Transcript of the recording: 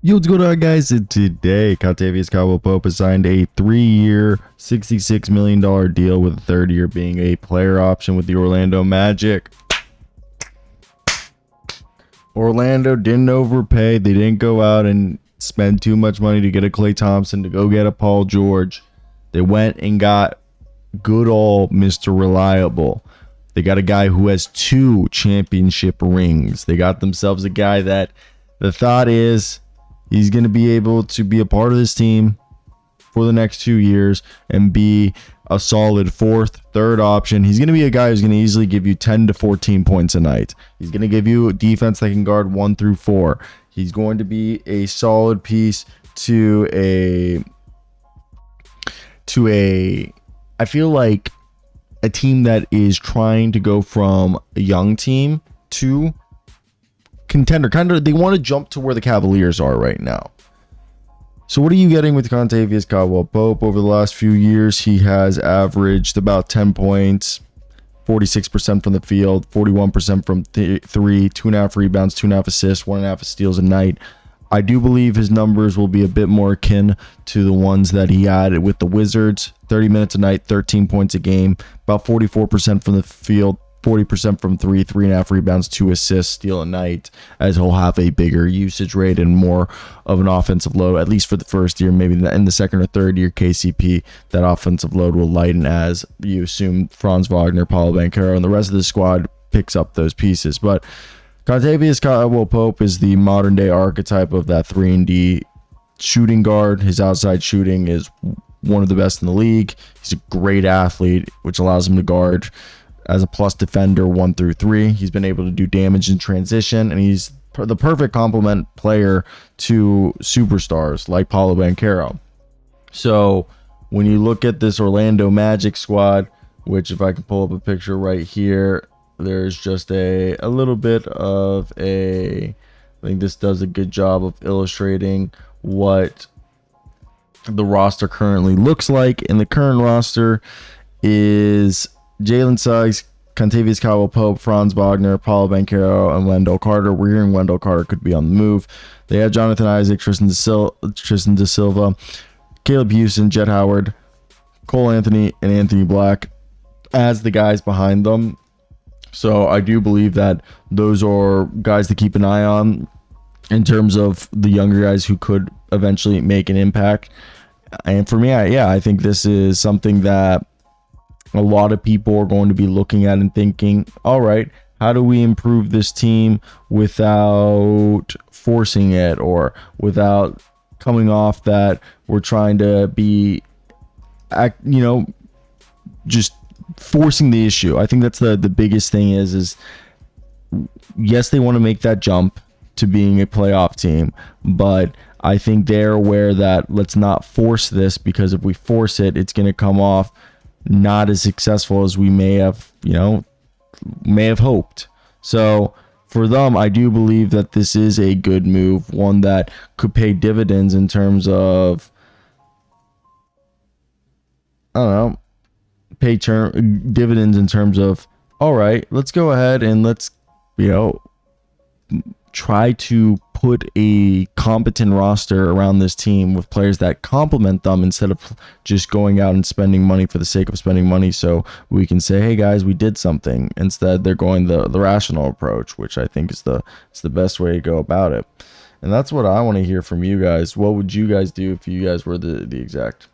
Yo, what's going on, guys? And today, Kentavious Caldwell-Pope has signed a 3-year, $66 million deal, with the third year being a player option with the Orlando Magic. Orlando didn't overpay. They didn't go out and spend too much money to get a Klay Thompson, to go get a Paul George. They went and got good old Mr. Reliable. They got a guy who has 2 championship rings. They got themselves a guy that the thought is he's going to be able to be a part of this team for the next 2 years and be a solid third option. He's going to be a guy who's going to easily give you 10 to 14 points a night. He's going to give you a defense that can guard 1 through 4. He's going to be a solid piece to I feel like a team that is trying to go from a young team to contender. They want to jump to where the Cavaliers are right now. So what are you getting with Kentavious Caldwell-Pope? Over the last few years, he has averaged about 10 points, 46% from the field, 41% from 3, 2.5 rebounds, 2.5 assists, 1.5 steals a night. I do believe his numbers will be a bit more akin to the ones that he had with the Wizards. 30 minutes a night, 13 points a game, about 44% from the field, 40% from 3, 3.5 rebounds, 2 assists, steal a night, as he'll have a bigger usage rate and more of an offensive load, at least for the first year. Maybe in the second or third year KCP, that offensive load will lighten as you assume Franz Wagner, Paulo Banchero, and the rest of the squad picks up those pieces. But Kentavious Caldwell-Pope is the modern day archetype of that 3-and-D shooting guard. His outside shooting is one of the best in the league. He's a great athlete, which allows him to guard as a plus defender 1 through 3. He's been able to do damage in transition, and he's the perfect complement player to superstars like Paulo Banchero. So when you look at this Orlando Magic squad, which if I can pull up a picture right here, there's just a little bit of I think this does a good job of illustrating what the roster currently looks like. And the current roster is Jalen Suggs, Kentavious Caldwell-Pope, Franz Wagner, Paulo Banchero, and Wendell Carter. We're hearing Wendell Carter could be on the move. They have Jonathan Isaac, Tristan Da Silva, Caleb Houston, Jet Howard, Cole Anthony, and Anthony Black as the guys behind them. So I do believe that those are guys to keep an eye on in terms of the younger guys who could eventually make an impact. And for me, I think this is something that a lot of people are going to be looking at and thinking, all right, how do we improve this team without forcing it, or without coming off that we're trying to be, just forcing the issue. I think that's the biggest thing is yes, they want to make that jump to being a playoff team, but I think they're aware that let's not force this, because if we force it, it's going to come off not as successful as we may have hoped. So for them, I do believe that this is a good move, one that could pay dividends in terms of, dividends in terms of, all right, let's go ahead and let's, try to put a competent roster around this team with players that complement them, instead of just going out and spending money for the sake of spending money, so we can say, hey guys, we did something. Instead, they're going the rational approach, which I think is the best way to go about it. And that's what I want to hear from you guys. What would you guys do if you guys were the exact